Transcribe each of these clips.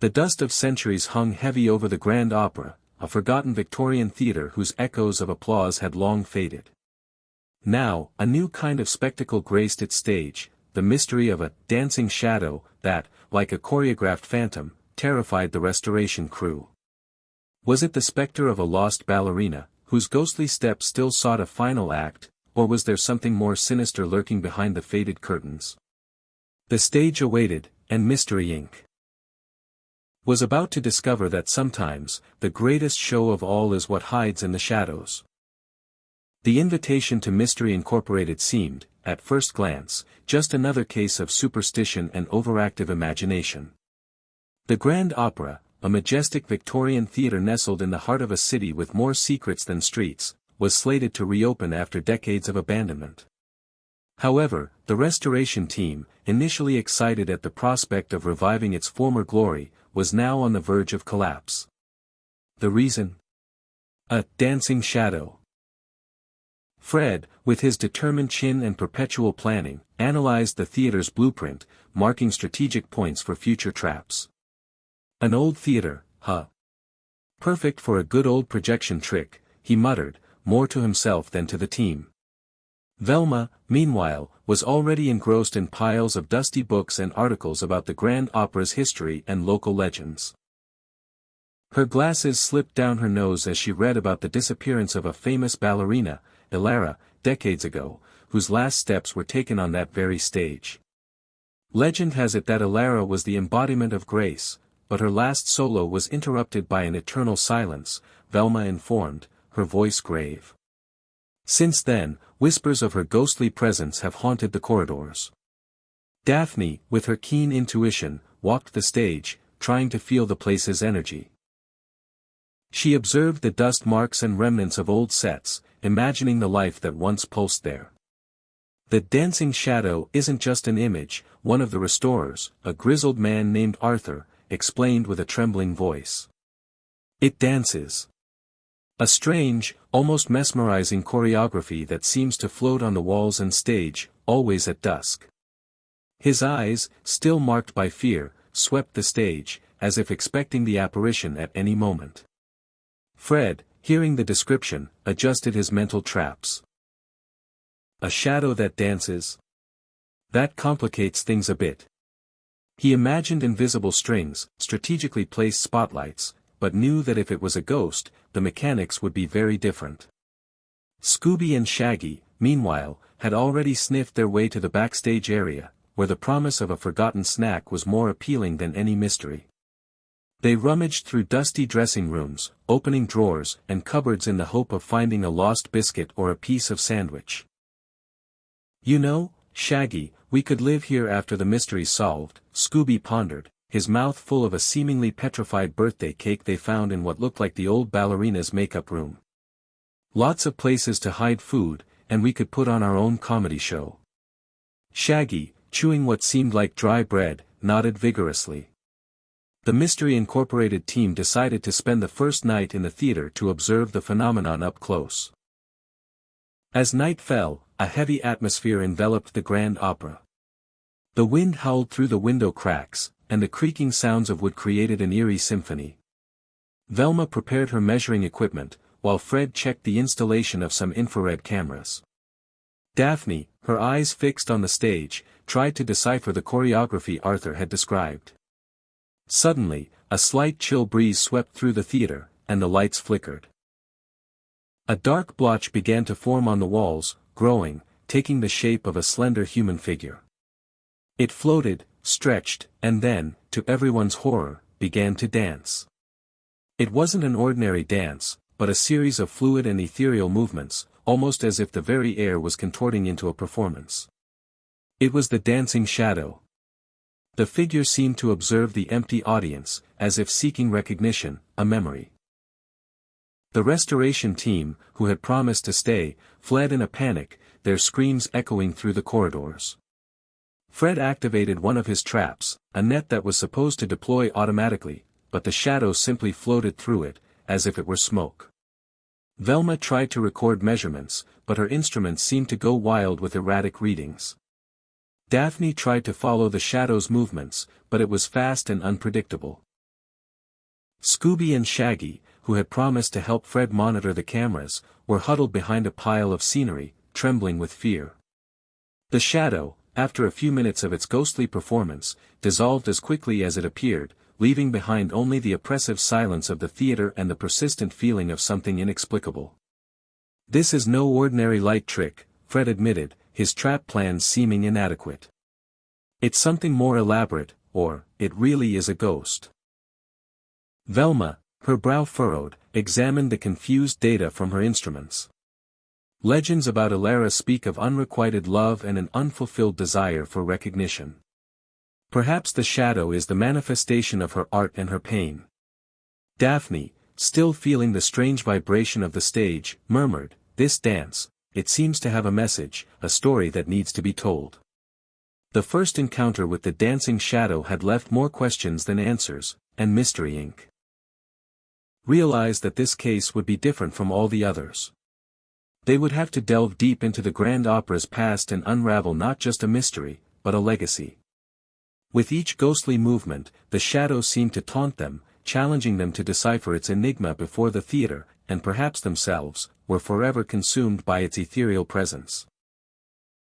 The dust of centuries hung heavy over the Grand Opera, a forgotten Victorian theatre whose echoes of applause had long faded. Now, a new kind of spectacle graced its stage, the mystery of a dancing shadow that, like a choreographed phantom, terrified the restoration crew. Was it the spectre of a lost ballerina, whose ghostly steps still sought a final act, or was there something more sinister lurking behind the faded curtains? The stage awaited, and Mystery Inc. was about to discover that sometimes, the greatest show of all is what hides in the shadows. The invitation to Mystery Incorporated seemed, at first glance, just another case of superstition and overactive imagination. The Grand Opera, a majestic Victorian theatre nestled in the heart of a city with more secrets than streets, was slated to reopen after decades of abandonment. However, the restoration team, initially excited at the prospect of reviving its former glory, was now on the verge of collapse. The reason? A dancing shadow. Fred, with his determined chin and perpetual planning, analyzed the theater's blueprint, marking strategic points for future traps. An old theater, huh? Perfect for a good old projection trick, he muttered, more to himself than to the team. Velma, meanwhile, was already engrossed in piles of dusty books and articles about the Grand Opera's history and local legends. Her glasses slipped down her nose as she read about the disappearance of a famous ballerina, Elara, decades ago, whose last steps were taken on that very stage. Legend has it that Elara was the embodiment of grace, but her last solo was interrupted by an eternal silence, Velma informed, her voice grave. Since then, whispers of her ghostly presence have haunted the corridors. Daphne, with her keen intuition, walked the stage, trying to feel the place's energy. She observed the dust marks and remnants of old sets, imagining the life that once pulsed there. The dancing shadow isn't just an image, one of the restorers, a grizzled man named Arthur, explained with a trembling voice. It dances. A strange, almost mesmerizing choreography that seems to float on the walls and stage, always at dusk. His eyes, still marked by fear, swept the stage, as if expecting the apparition at any moment. Fred, hearing the description, adjusted his mental traps. A shadow that dances? That complicates things a bit. He imagined invisible strings, strategically placed spotlights, but knew that if it was a ghost, the mechanics would be very different. Scooby and Shaggy, meanwhile, had already sniffed their way to the backstage area, where the promise of a forgotten snack was more appealing than any mystery. They rummaged through dusty dressing rooms, opening drawers and cupboards in the hope of finding a lost biscuit or a piece of sandwich. You know, Shaggy, we could live here after the mystery's solved, Scooby pondered, his mouth full of a seemingly petrified birthday cake they found in what looked like the old ballerina's makeup room. Lots of places to hide food, and we could put on our own comedy show. Shaggy, chewing what seemed like dry bread, nodded vigorously. The Mystery Incorporated team decided to spend the first night in the theater to observe the phenomenon up close. As night fell, a heavy atmosphere enveloped the Grand Opera. The wind howled through the window cracks, and the creaking sounds of wood created an eerie symphony. Velma prepared her measuring equipment, while Fred checked the installation of some infrared cameras. Daphne, her eyes fixed on the stage, tried to decipher the choreography Arthur had described. Suddenly, a slight chill breeze swept through the theater, and the lights flickered. A dark blotch began to form on the walls, growing, taking the shape of a slender human figure. It floated, stretched, and then, to everyone's horror, began to dance. It wasn't an ordinary dance, but a series of fluid and ethereal movements, almost as if the very air was contorting into a performance. It was the dancing shadow. The figure seemed to observe the empty audience, as if seeking recognition, a memory. The restoration team, who had promised to stay, fled in a panic, their screams echoing through the corridors. Fred activated one of his traps, a net that was supposed to deploy automatically, but the shadow simply floated through it, as if it were smoke. Velma tried to record measurements, but her instruments seemed to go wild with erratic readings. Daphne tried to follow the shadow's movements, but it was fast and unpredictable. Scooby and Shaggy, who had promised to help Fred monitor the cameras, were huddled behind a pile of scenery, trembling with fear. The shadow, after a few minutes of its ghostly performance, dissolved as quickly as it appeared, leaving behind only the oppressive silence of the theater and the persistent feeling of something inexplicable. "This is no ordinary light trick," Fred admitted, his trap plans seeming inadequate. "It's something more elaborate, or, it really is a ghost." Velma, her brow furrowed, examined the confused data from her instruments. Legends about Elara speak of unrequited love and an unfulfilled desire for recognition. Perhaps the shadow is the manifestation of her art and her pain. Daphne, still feeling the strange vibration of the stage, murmured, "This dance, it seems to have a message, a story that needs to be told." The first encounter with the dancing shadow had left more questions than answers, and Mystery Inc. realized that this case would be different from all the others. They would have to delve deep into the Grand Opera's past and unravel not just a mystery, but a legacy. With each ghostly movement, the shadow seemed to taunt them, challenging them to decipher its enigma before the theater, and perhaps themselves, were forever consumed by its ethereal presence.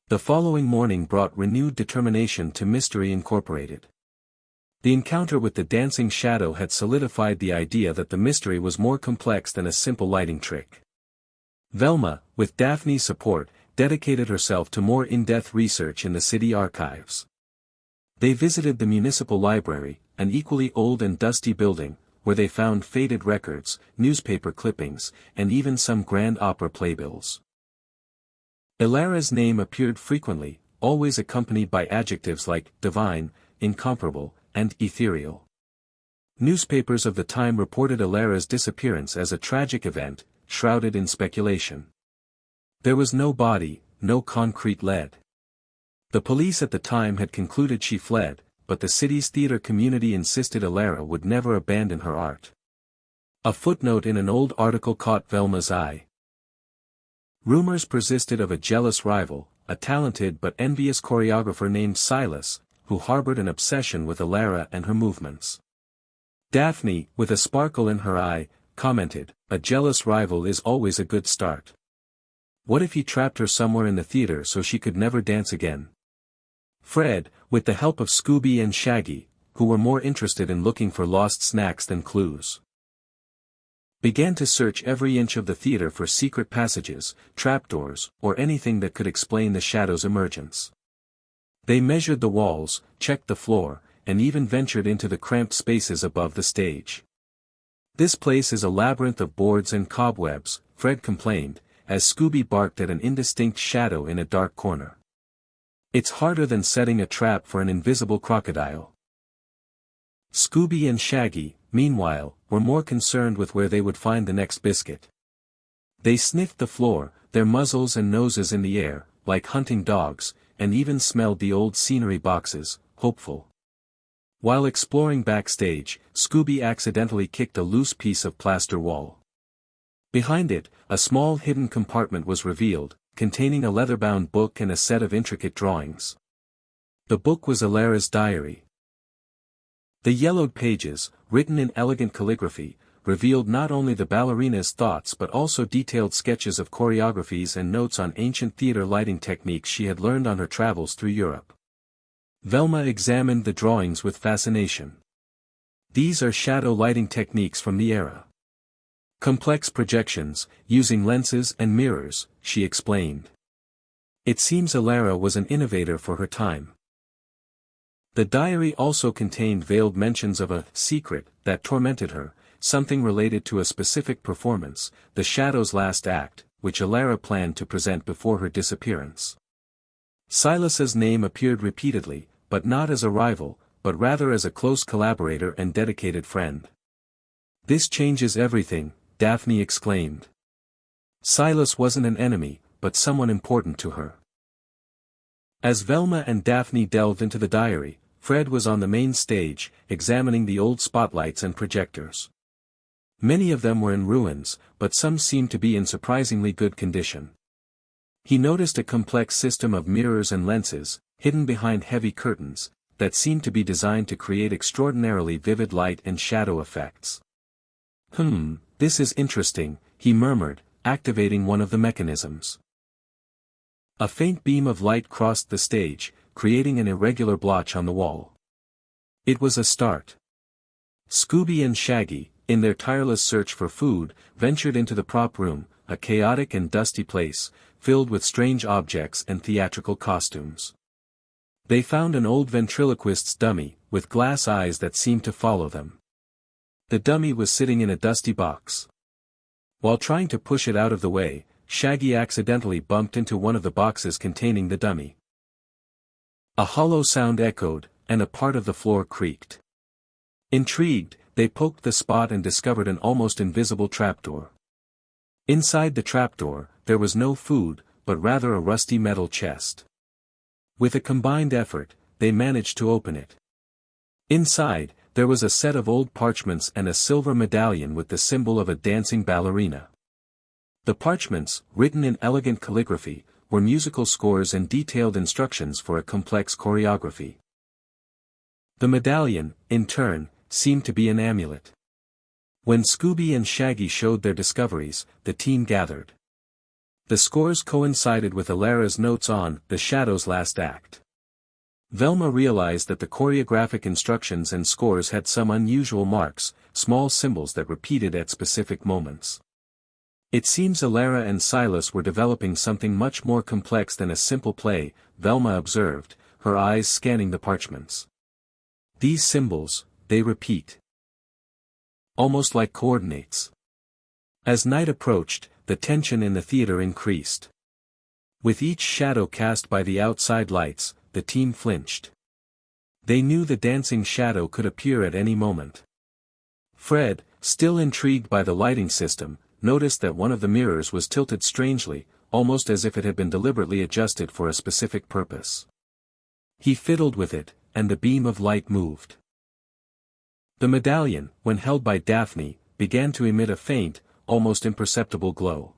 The following morning brought renewed determination to Mystery Incorporated. The encounter with the dancing shadow had solidified the idea that the mystery was more complex than a simple lighting trick. Velma, with Daphne's support, dedicated herself to more in-depth research in the city archives. They visited the municipal library, an equally old and dusty building, where they found faded records, newspaper clippings, and even some Grand Opera playbills. Elara's name appeared frequently, always accompanied by adjectives like divine, incomparable, and ethereal. Newspapers of the time reported Elara's disappearance as a tragic event, shrouded in speculation. There was no body, no concrete lead. The police at the time had concluded she fled, but the city's theater community insisted Elara would never abandon her art. A footnote in an old article caught Velma's eye. Rumors persisted of a jealous rival, a talented but envious choreographer named Silas, who harbored an obsession with Elara and her movements. Daphne, with a sparkle in her eye, commented, "A jealous rival is always a good start. What if he trapped her somewhere in the theater so she could never dance again?" Fred, with the help of Scooby and Shaggy, who were more interested in looking for lost snacks than clues, began to search every inch of the theater for secret passages, trapdoors, or anything that could explain the shadow's emergence. They measured the walls, checked the floor, and even ventured into the cramped spaces above the stage. "This place is a labyrinth of boards and cobwebs," Fred complained, as Scooby barked at an indistinct shadow in a dark corner. "It's harder than setting a trap for an invisible crocodile." Scooby and Shaggy, meanwhile, were more concerned with where they would find the next biscuit. They sniffed the floor, their muzzles and noses in the air, like hunting dogs, and even smelled the old scenery boxes, hopeful. While exploring backstage, Scooby accidentally kicked a loose piece of plaster wall. Behind it, a small hidden compartment was revealed, containing a leather-bound book and a set of intricate drawings. The book was Elara's diary. The yellowed pages, written in elegant calligraphy, revealed not only the ballerina's thoughts but also detailed sketches of choreographies and notes on ancient theater lighting techniques she had learned on her travels through Europe. Velma examined the drawings with fascination. "These are shadow lighting techniques from the era. Complex projections, using lenses and mirrors," she explained. "It seems Elara was an innovator for her time." The diary also contained veiled mentions of a secret that tormented her, something related to a specific performance, the Shadow's last act, which Elara planned to present before her disappearance. Silas's name appeared repeatedly, but not as a rival, but rather as a close collaborator and dedicated friend. "This changes everything," Daphne exclaimed. Silas wasn't an enemy, but someone important to her. As Velma and Daphne delved into the diary, Fred was on the main stage, examining the old spotlights and projectors. Many of them were in ruins, but some seemed to be in surprisingly good condition. He noticed a complex system of mirrors and lenses, hidden behind heavy curtains, that seemed to be designed to create extraordinarily vivid light and shadow effects. This is interesting, he murmured, activating one of the mechanisms. A faint beam of light crossed the stage, creating an irregular blotch on the wall. It was a start. Scooby and Shaggy, in their tireless search for food, ventured into the prop room, a chaotic and dusty place, filled with strange objects and theatrical costumes. They found an old ventriloquist's dummy, with glass eyes that seemed to follow them. The dummy was sitting in a dusty box. While trying to push it out of the way, Shaggy accidentally bumped into one of the boxes containing the dummy. A hollow sound echoed, and a part of the floor creaked. Intrigued, they poked the spot and discovered an almost invisible trapdoor. Inside the trapdoor, there was no food, but rather a rusty metal chest. With a combined effort, they managed to open it. Inside, there was a set of old parchments and a silver medallion with the symbol of a dancing ballerina. The parchments, written in elegant calligraphy, were musical scores and detailed instructions for a complex choreography. The medallion, in turn, seemed to be an amulet. When Scooby and Shaggy showed their discoveries, the team gathered. The scores coincided with Alara's notes on The Shadow's last act. Velma realized that the choreographic instructions and scores had some unusual marks, small symbols that repeated at specific moments. It seems Alara and Silas were developing something much more complex than a simple play, Velma observed, her eyes scanning the parchments. These symbols, they repeat. Almost like coordinates. As night approached, the tension in the theater increased. With each shadow cast by the outside lights, the team flinched. They knew the dancing shadow could appear at any moment. Fred, still intrigued by the lighting system, noticed that one of the mirrors was tilted strangely, almost as if it had been deliberately adjusted for a specific purpose. He fiddled with it, and the beam of light moved. The medallion, when held by Daphne, began to emit a faint, almost imperceptible glow.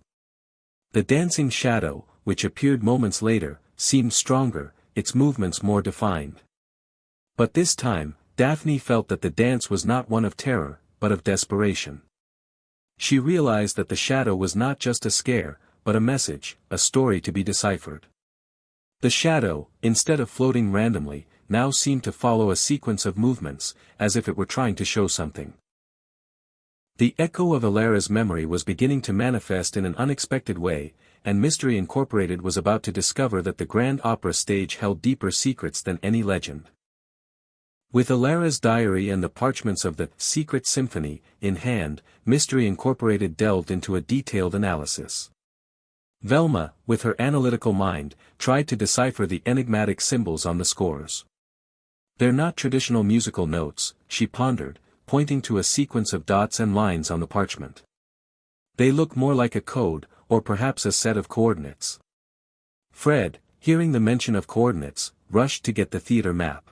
The dancing shadow, which appeared moments later, seemed stronger, its movements more defined. But this time, Daphne felt that the dance was not one of terror, but of desperation. She realized that the shadow was not just a scare, but a message, a story to be deciphered. The shadow, instead of floating randomly, now seemed to follow a sequence of movements, as if it were trying to show something. The echo of Alara's memory was beginning to manifest in an unexpected way, and Mystery Incorporated was about to discover that the Grand Opera stage held deeper secrets than any legend. With Alara's diary and the parchments of the Secret Symphony in hand, Mystery Incorporated delved into a detailed analysis. Velma, with her analytical mind, tried to decipher the enigmatic symbols on the scores. They're not traditional musical notes, she pondered, pointing to a sequence of dots and lines on the parchment. They look more like a code, or perhaps a set of coordinates. Fred, hearing the mention of coordinates, rushed to get the theater map.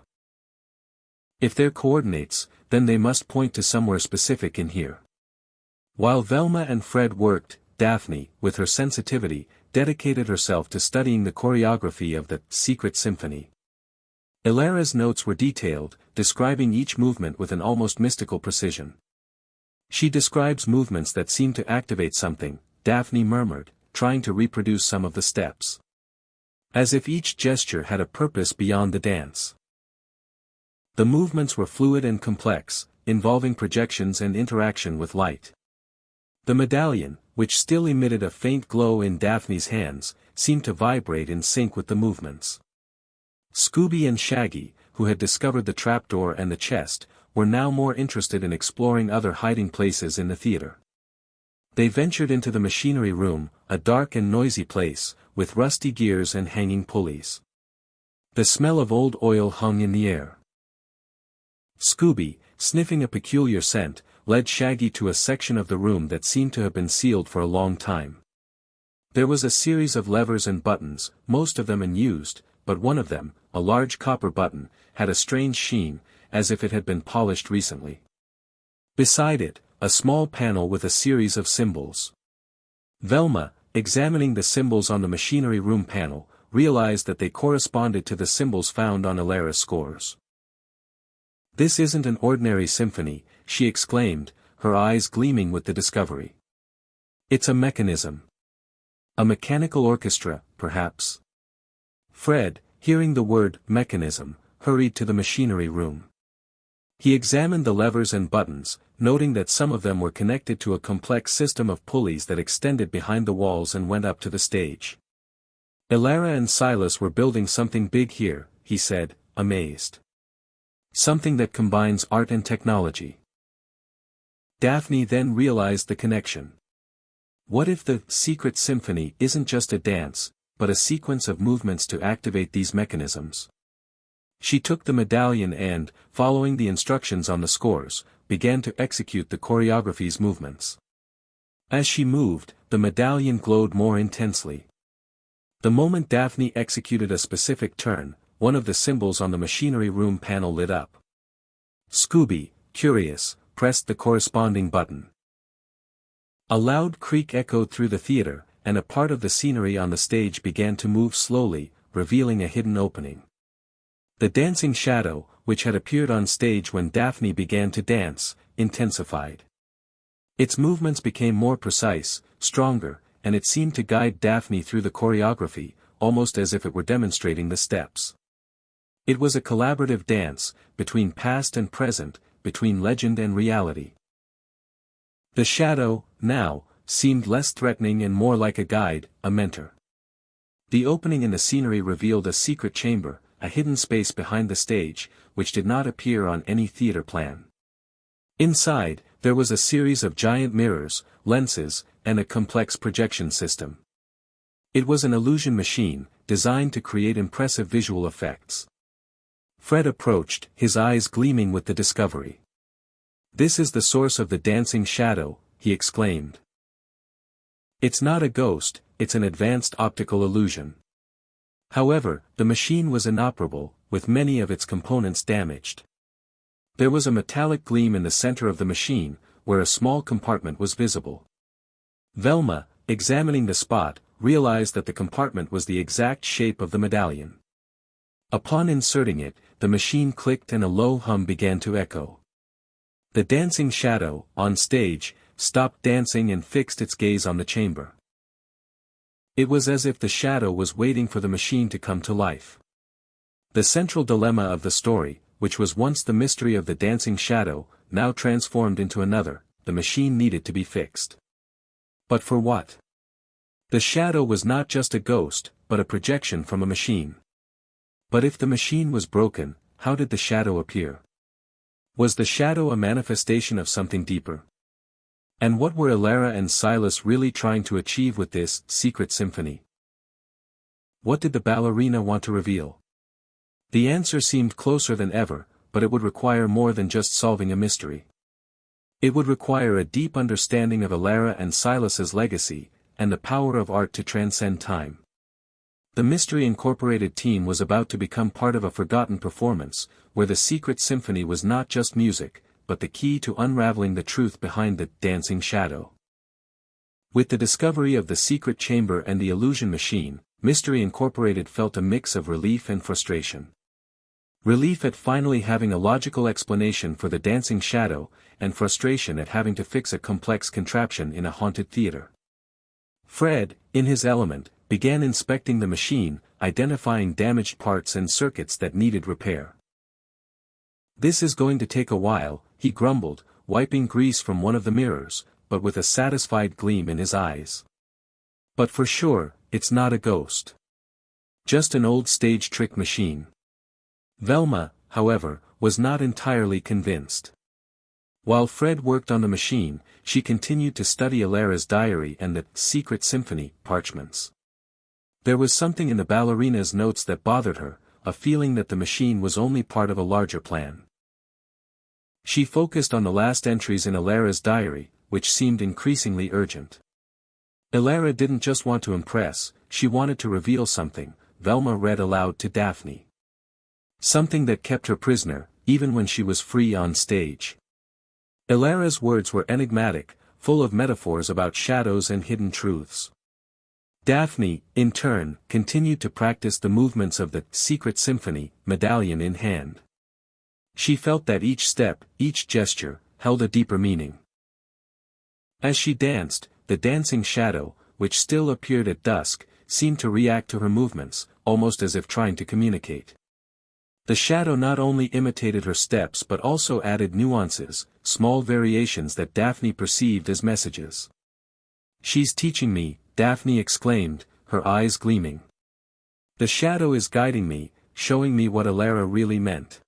If they're coordinates, then they must point to somewhere specific in here. While Velma and Fred worked, Daphne, with her sensitivity, dedicated herself to studying the choreography of the Secret Symphony. Alara's notes were detailed, describing each movement with an almost mystical precision. She describes movements that seem to activate something, Daphne murmured, trying to reproduce some of the steps. As if each gesture had a purpose beyond the dance. The movements were fluid and complex, involving projections and interaction with light. The medallion, which still emitted a faint glow in Daphne's hands, seemed to vibrate in sync with the movements. Scooby and Shaggy, who had discovered the trapdoor and the chest, were now more interested in exploring other hiding places in the theater. They ventured into the machinery room, a dark and noisy place, with rusty gears and hanging pulleys. The smell of old oil hung in the air. Scooby, sniffing a peculiar scent, led Shaggy to a section of the room that seemed to have been sealed for a long time. There was a series of levers and buttons, most of them unused, but one of them, a large copper button, had a strange sheen, as if it had been polished recently. Beside it, a small panel with a series of symbols. Velma, examining the symbols on the machinery room panel, realized that they corresponded to the symbols found on Alara's scores. "This isn't an ordinary symphony," she exclaimed, her eyes gleaming with the discovery. It's a mechanism. A mechanical orchestra, perhaps. Fred, hearing the word mechanism, hurried to the machinery room. He examined the levers and buttons, noting that some of them were connected to a complex system of pulleys that extended behind the walls and went up to the stage. Elara and Silas were building something big here, he said, amazed. Something that combines art and technology. Daphne then realized the connection. What if the secret symphony isn't just a dance, but a sequence of movements to activate these mechanisms? She took the medallion and, following the instructions on the scores, began to execute the choreography's movements. As she moved, the medallion glowed more intensely. The moment Daphne executed a specific turn, one of the symbols on the machinery room panel lit up. Scooby, curious, pressed the corresponding button. A loud creak echoed through the theater, and a part of the scenery on the stage began to move slowly, revealing a hidden opening. The dancing shadow, which had appeared on stage when Daphne began to dance, intensified. Its movements became more precise, stronger, and it seemed to guide Daphne through the choreography, almost as if it were demonstrating the steps. It was a collaborative dance, between past and present, between legend and reality. The shadow, now, seemed less threatening and more like a guide, a mentor. The opening in the scenery revealed a secret chamber, a hidden space behind the stage, which did not appear on any theater plan. Inside, there was a series of giant mirrors, lenses, and a complex projection system. It was an illusion machine, designed to create impressive visual effects. Fred approached, his eyes gleaming with the discovery. "This is the source of the dancing shadow," he exclaimed. "It's not a ghost, it's an advanced optical illusion." However, the machine was inoperable, with many of its components damaged. There was a metallic gleam in the center of the machine, where a small compartment was visible. Velma, examining the spot, realized that the compartment was the exact shape of the medallion. Upon inserting it, the machine clicked and a low hum began to echo. The dancing shadow, on stage, stopped dancing and fixed its gaze on the chamber. It was as if the shadow was waiting for the machine to come to life. The central dilemma of the story, which was once the mystery of the dancing shadow, now transformed into another: the machine needed to be fixed. But for what? The shadow was not just a ghost, but a projection from a machine. But if the machine was broken, how did the shadow appear? Was the shadow a manifestation of something deeper? And what were Elara and Silas really trying to achieve with this secret symphony? What did the ballerina want to reveal? The answer seemed closer than ever, but it would require more than just solving a mystery. It would require a deep understanding of Elara and Silas's legacy, and the power of art to transcend time. The Mystery Incorporated team was about to become part of a forgotten performance, where the secret symphony was not just music, but the key to unraveling the truth behind the dancing shadow. With the discovery of the secret chamber and the illusion machine, Mystery Incorporated felt a mix of relief and frustration. Relief at finally having a logical explanation for the dancing shadow, and frustration at having to fix a complex contraption in a haunted theater. Fred, in his element, began inspecting the machine, identifying damaged parts and circuits that needed repair. "This is going to take a while," he grumbled, wiping grease from one of the mirrors, but with a satisfied gleam in his eyes. "But for sure, it's not a ghost. Just an old stage trick machine." Velma, however, was not entirely convinced. While Fred worked on the machine, she continued to study Elara's diary and the secret symphony parchments. There was something in the ballerina's notes that bothered her, a feeling that the machine was only part of a larger plan. She focused on the last entries in Elara's diary, which seemed increasingly urgent. Elara didn't just want to impress, she wanted to reveal something, Velma read aloud to Daphne. Something that kept her prisoner, even when she was free on stage. Elara's words were enigmatic, full of metaphors about shadows and hidden truths. Daphne, in turn, continued to practice the movements of the secret symphony, medallion in hand. She felt that each step, each gesture, held a deeper meaning. As she danced, the dancing shadow, which still appeared at dusk, seemed to react to her movements, almost as if trying to communicate. The shadow not only imitated her steps but also added nuances, small variations that Daphne perceived as messages. "She's teaching me," Daphne exclaimed, her eyes gleaming. "The shadow is guiding me, showing me what Alara really meant."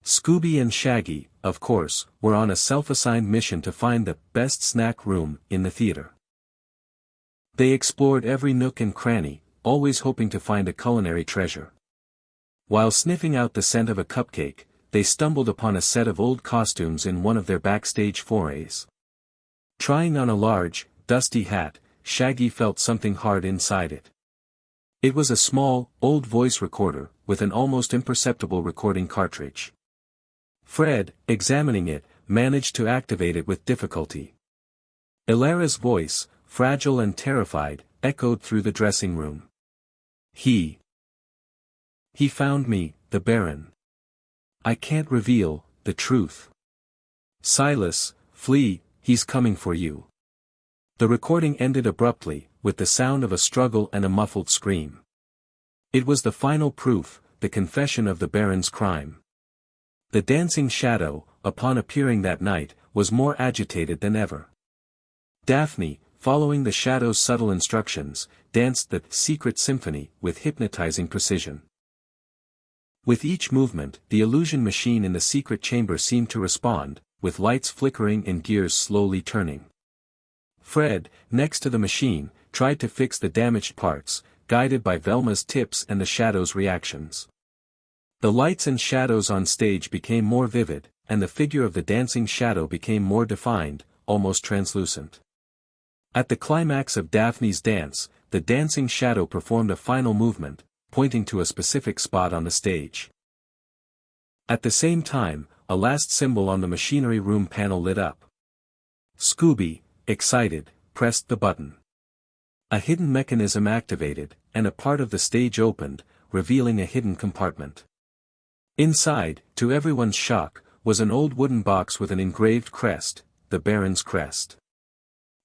Scooby and Shaggy, of course, were on a self-assigned mission to find the best snack room in the theater. They explored every nook and cranny, always hoping to find a culinary treasure. While sniffing out the scent of a cupcake, they stumbled upon a set of old costumes in one of their backstage forays. Trying on a large, dusty hat, Shaggy felt something hard inside it. It was a small, old voice recorder, with an almost imperceptible recording cartridge. Fred, examining it, managed to activate it with difficulty. Alara's voice, fragile and terrified, echoed through the dressing room. He found me, the Baron. I can't reveal the truth. Silas, flee, he's coming for you." The recording ended abruptly, with the sound of a struggle and a muffled scream. It was the final proof, the confession of the Baron's crime. The dancing shadow, upon appearing that night, was more agitated than ever. Daphne, following the shadow's subtle instructions, danced the secret symphony with hypnotizing precision. With each movement, the illusion machine in the secret chamber seemed to respond, with lights flickering and gears slowly turning. Fred, next to the machine, tried to fix the damaged parts, guided by Velma's tips and the shadow's reactions. The lights and shadows on stage became more vivid, and the figure of the dancing shadow became more defined, almost translucent. At the climax of Daphne's dance, the dancing shadow performed a final movement, pointing to a specific spot on the stage. At the same time, a last symbol on the machinery room panel lit up. Scooby, excited, pressed the button. A hidden mechanism activated, and a part of the stage opened, revealing a hidden compartment. Inside, to everyone's shock, was an old wooden box with an engraved crest, the Baron's crest.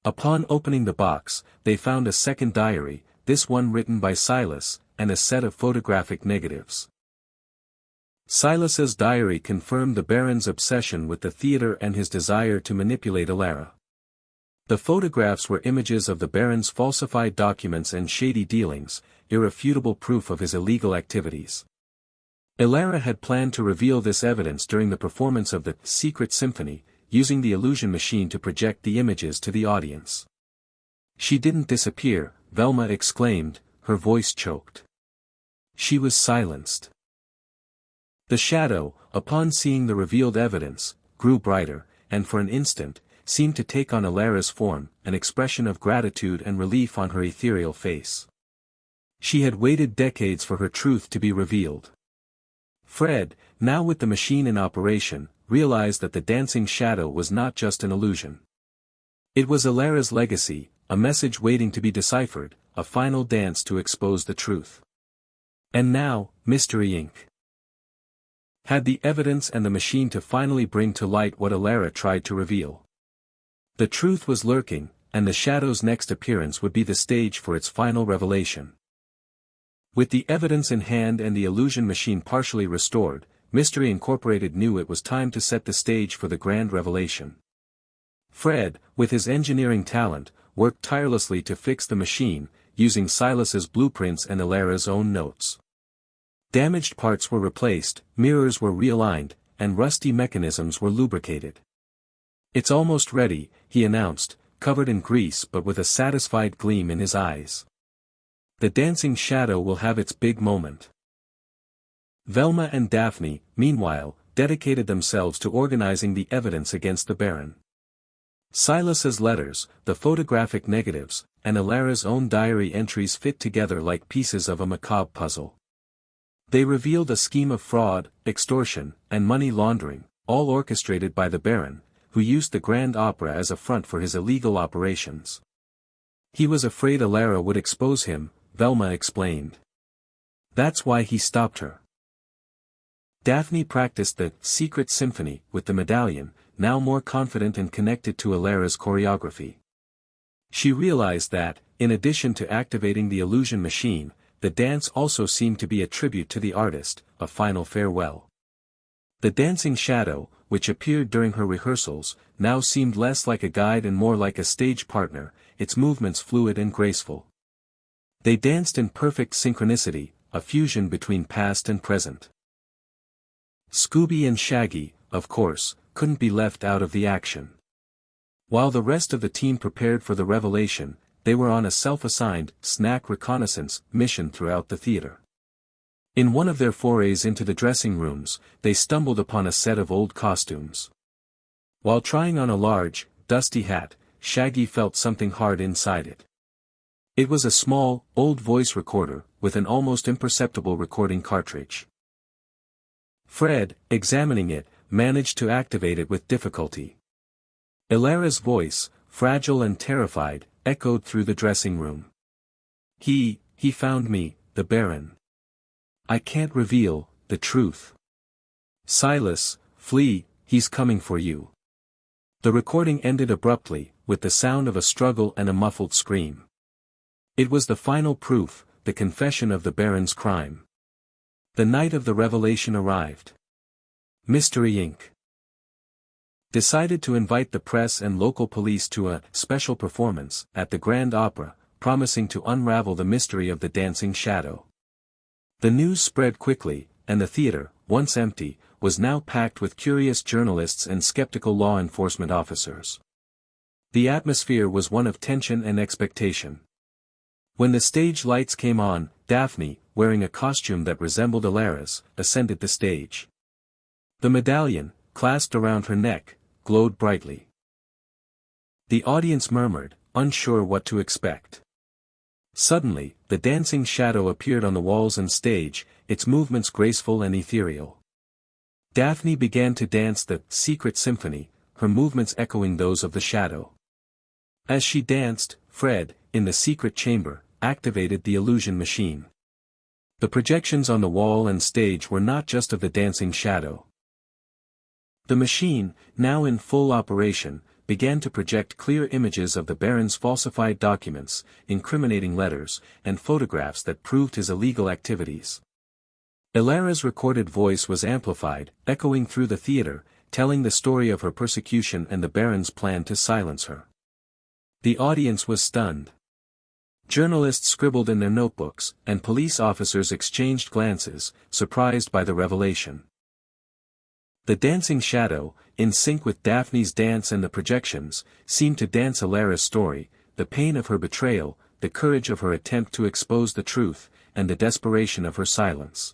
Upon opening the box, they found a second diary, this one written by Silas, and a set of photographic negatives. Silas's diary confirmed the Baron's obsession with the theater and his desire to manipulate Alara. The photographs were images of the Baron's falsified documents and shady dealings, irrefutable proof of his illegal activities. Alara had planned to reveal this evidence during the performance of the Secret Symphony, using the illusion machine to project the images to the audience. "She didn't disappear," Velma exclaimed, her voice choked. "She was silenced." The shadow, upon seeing the revealed evidence, grew brighter, and for an instant, seemed to take on Alara's form, an expression of gratitude and relief on her ethereal face. She had waited decades for her truth to be revealed. Fred, now with the machine in operation, realized that the dancing shadow was not just an illusion. It was Alara's legacy, a message waiting to be deciphered, a final dance to expose the truth. And now, Mystery Inc. had the evidence and the machine to finally bring to light what Alara tried to reveal. The truth was lurking, and the shadow's next appearance would be the stage for its final revelation. With the evidence in hand and the illusion machine partially restored, Mystery Incorporated knew it was time to set the stage for the grand revelation. Fred, with his engineering talent, worked tirelessly to fix the machine, using Silas's blueprints and Alara's own notes. Damaged parts were replaced, mirrors were realigned, and rusty mechanisms were lubricated. "It's almost ready," he announced, covered in grease but with a satisfied gleam in his eyes. "The dancing shadow will have its big moment." Velma and Daphne, meanwhile, dedicated themselves to organizing the evidence against the Baron. Silas's letters, the photographic negatives, and Alara's own diary entries fit together like pieces of a macabre puzzle. They revealed a scheme of fraud, extortion, and money laundering, all orchestrated by the Baron, who used the Grand Opera as a front for his illegal operations. "He was afraid Alara would expose him," Velma explained. "That's why he stopped her." Daphne practiced the Secret Symphony with the medallion, now more confident and connected to Alara's choreography. She realized that, in addition to activating the illusion machine, the dance also seemed to be a tribute to the artist, a final farewell. The dancing shadow, which appeared during her rehearsals, now seemed less like a guide and more like a stage partner, its movements fluid and graceful. They danced in perfect synchronicity, a fusion between past and present. Scooby and Shaggy, of course, couldn't be left out of the action. While the rest of the team prepared for the revelation, they were on a self-assigned, snack reconnaissance mission throughout the theater. In one of their forays into the dressing rooms, they stumbled upon a set of old costumes. While trying on a large, dusty hat, Shaggy felt something hard inside it. It was a small, old voice recorder, with an almost imperceptible recording cartridge. Fred, examining it, managed to activate it with difficulty. Alara's voice, fragile and terrified, echoed through the dressing room. He found me, the Baron. I can't reveal the truth. Silas, flee, he's coming for you. The recording ended abruptly, with the sound of a struggle and a muffled scream. It was the final proof, the confession of the Baron's crime. The night of the revelation arrived. Mystery Inc. decided to invite the press and local police to a special performance at the Grand Opera, promising to unravel the mystery of the dancing shadow. The news spread quickly, and the theater, once empty, was now packed with curious journalists and skeptical law enforcement officers. The atmosphere was one of tension and expectation. When the stage lights came on, Daphne, wearing a costume that resembled Alara's, ascended the stage. The medallion, clasped around her neck, glowed brightly. The audience murmured, unsure what to expect. Suddenly, the dancing shadow appeared on the walls and stage, its movements graceful and ethereal. Daphne began to dance the secret symphony, her movements echoing those of the shadow. As she danced, Fred, in the secret chamber, activated the illusion machine. The projections on the wall and stage were not just of the dancing shadow. The machine, now in full operation, began to project clear images of the Baron's falsified documents, incriminating letters, and photographs that proved his illegal activities. Alara's recorded voice was amplified, echoing through the theater, telling the story of her persecution and the Baron's plan to silence her. The audience was stunned. Journalists scribbled in their notebooks, and police officers exchanged glances, surprised by the revelation. The dancing shadow, in sync with Daphne's dance and the projections, seemed to dance Alara's story, the pain of her betrayal, the courage of her attempt to expose the truth, and the desperation of her silence.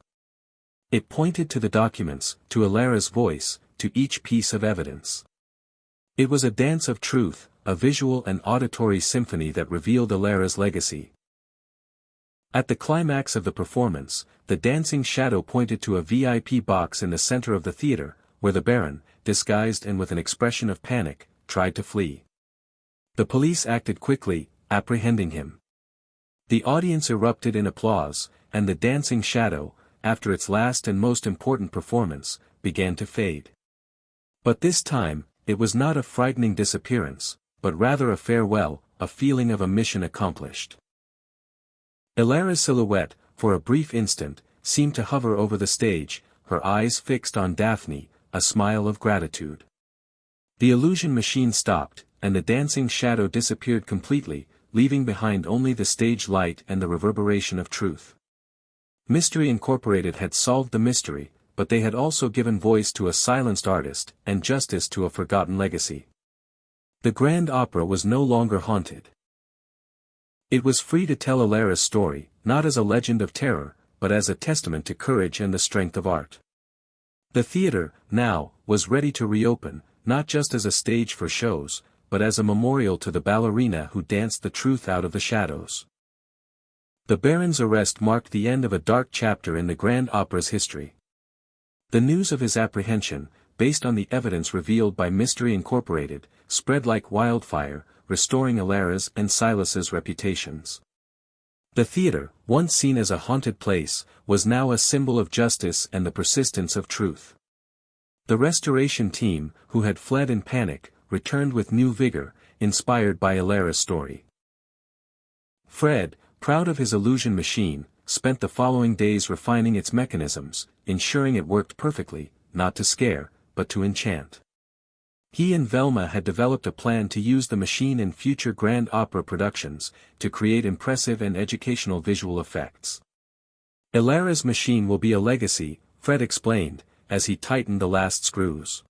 It pointed to the documents, to Alara's voice, to each piece of evidence. It was a dance of truth, a visual and auditory symphony that revealed Alara's legacy. At the climax of the performance, the dancing shadow pointed to a VIP box in the center of the theater, where the Baron, disguised and with an expression of panic, tried to flee. The police acted quickly, apprehending him. The audience erupted in applause, and the dancing shadow, after its last and most important performance, began to fade. But this time, it was not a frightening disappearance, but rather a farewell, a feeling of a mission accomplished. Alara's silhouette, for a brief instant, seemed to hover over the stage, her eyes fixed on Daphne, a smile of gratitude. The illusion machine stopped, and the dancing shadow disappeared completely, leaving behind only the stage light and the reverberation of truth. Mystery Incorporated had solved the mystery, but they had also given voice to a silenced artist, and justice to a forgotten legacy. The Grand Opera was no longer haunted. It was free to tell Alara's story, not as a legend of terror, but as a testament to courage and the strength of art. The theater, now, was ready to reopen, not just as a stage for shows, but as a memorial to the ballerina who danced the truth out of the shadows. The Baron's arrest marked the end of a dark chapter in the Grand Opera's history. The news of his apprehension, based on the evidence revealed by Mystery Incorporated, spread like wildfire, restoring Alara's and Silas's reputations. The theater, once seen as a haunted place, was now a symbol of justice and the persistence of truth. The restoration team, who had fled in panic, returned with new vigor, inspired by Elara's story. Fred, proud of his illusion machine, spent the following days refining its mechanisms, ensuring it worked perfectly, not to scare, but to enchant. He and Velma had developed a plan to use the machine in future grand opera productions, to create impressive and educational visual effects. Elara's machine will be a legacy, Fred explained, as he tightened the last screws.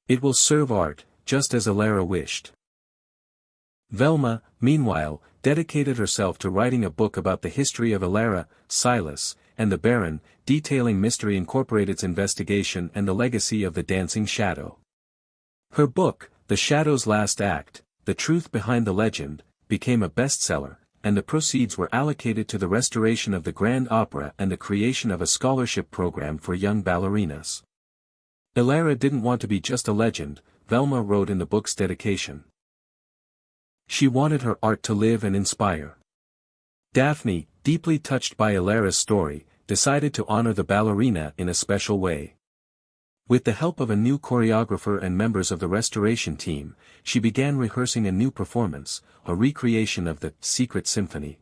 It will serve art, just as Elara wished. Velma, meanwhile, dedicated herself to writing a book about the history of Elara, Silas, and the Baron, detailing Mystery Incorporated's investigation and the legacy of the Dancing Shadow. Her book, The Shadow's Last Act, The Truth Behind the Legend, became a bestseller, and the proceeds were allocated to the restoration of the Grand Opera and the creation of a scholarship program for young ballerinas. Elara didn't want to be just a legend, Velma wrote in the book's dedication. She wanted her art to live and inspire. Daphne, deeply touched by Elara's story, decided to honor the ballerina in a special way. With the help of a new choreographer and members of the restoration team, she began rehearsing a new performance, a recreation of the Secret Symphony.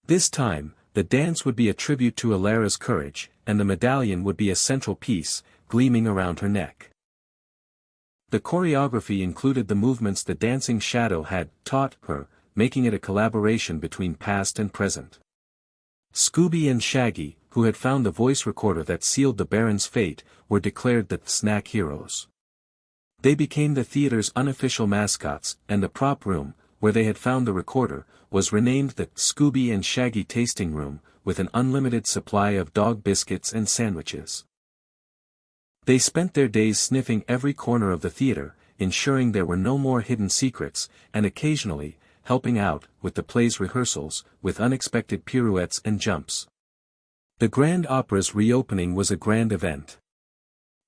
This time, the dance would be a tribute to Elara's courage, and the medallion would be a central piece, gleaming around her neck. The choreography included the movements the dancing shadow had taught her, making it a collaboration between past and present. Scooby and Shaggy, who had found the voice recorder that sealed the Baron's fate, were declared the snack heroes. They became the theater's unofficial mascots, and the prop room, where they had found the recorder, was renamed the Scooby and Shaggy Tasting Room, with an unlimited supply of dog biscuits and sandwiches. They spent their days sniffing every corner of the theater, ensuring there were no more hidden secrets, and occasionally, helping out, with the play's rehearsals, with unexpected pirouettes and jumps. The Grand Opera's reopening was a grand event.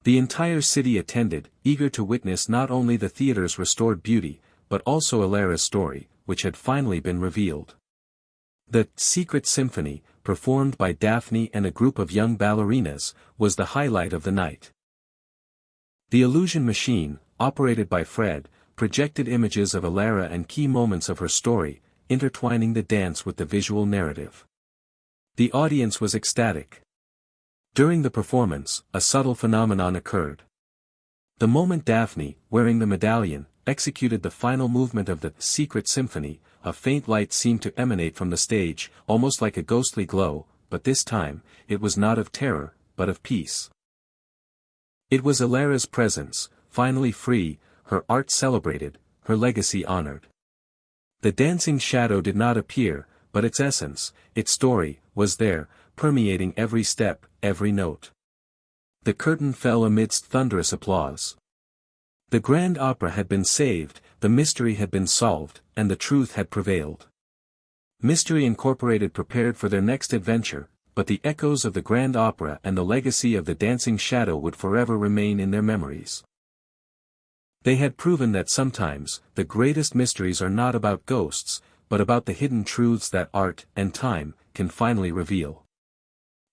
The entire city attended, eager to witness not only the theater's restored beauty, but also Elara's story, which had finally been revealed. The Secret Symphony, performed by Daphne and a group of young ballerinas, was the highlight of the night. The illusion machine, operated by Fred, projected images of Elara and key moments of her story, intertwining the dance with the visual narrative. The audience was ecstatic. During the performance, a subtle phenomenon occurred. The moment Daphne, wearing the medallion, executed the final movement of the Secret Symphony, a faint light seemed to emanate from the stage, almost like a ghostly glow, but this time, it was not of terror, but of peace. It was Elara's presence, finally free, her art celebrated, her legacy honored. The dancing shadow did not appear, but its essence, its story, was there, permeating every step, every note. The curtain fell amidst thunderous applause. The Grand Opera had been saved, the mystery had been solved, and the truth had prevailed. Mystery Incorporated prepared for their next adventure, but the echoes of the Grand Opera and the legacy of the dancing shadow would forever remain in their memories. They had proven that sometimes, the greatest mysteries are not about ghosts, but about the hidden truths that art and time can finally reveal.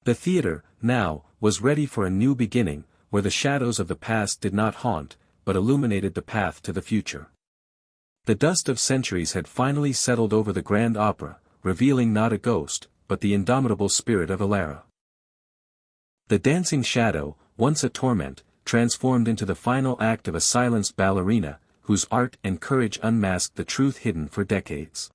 The theater, now, was ready for a new beginning, where the shadows of the past did not haunt, but illuminated the path to the future. The dust of centuries had finally settled over the Grand Opera, revealing not a ghost, but the indomitable spirit of Elara. The dancing shadow, once a torment, transformed into the final act of a silenced ballerina, whose art and courage unmasked the truth hidden for decades.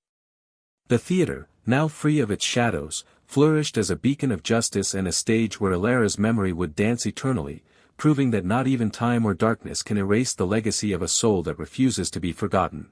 The theater, now free of its shadows, flourished as a beacon of justice and a stage where Elara's memory would dance eternally, proving that not even time or darkness can erase the legacy of a soul that refuses to be forgotten.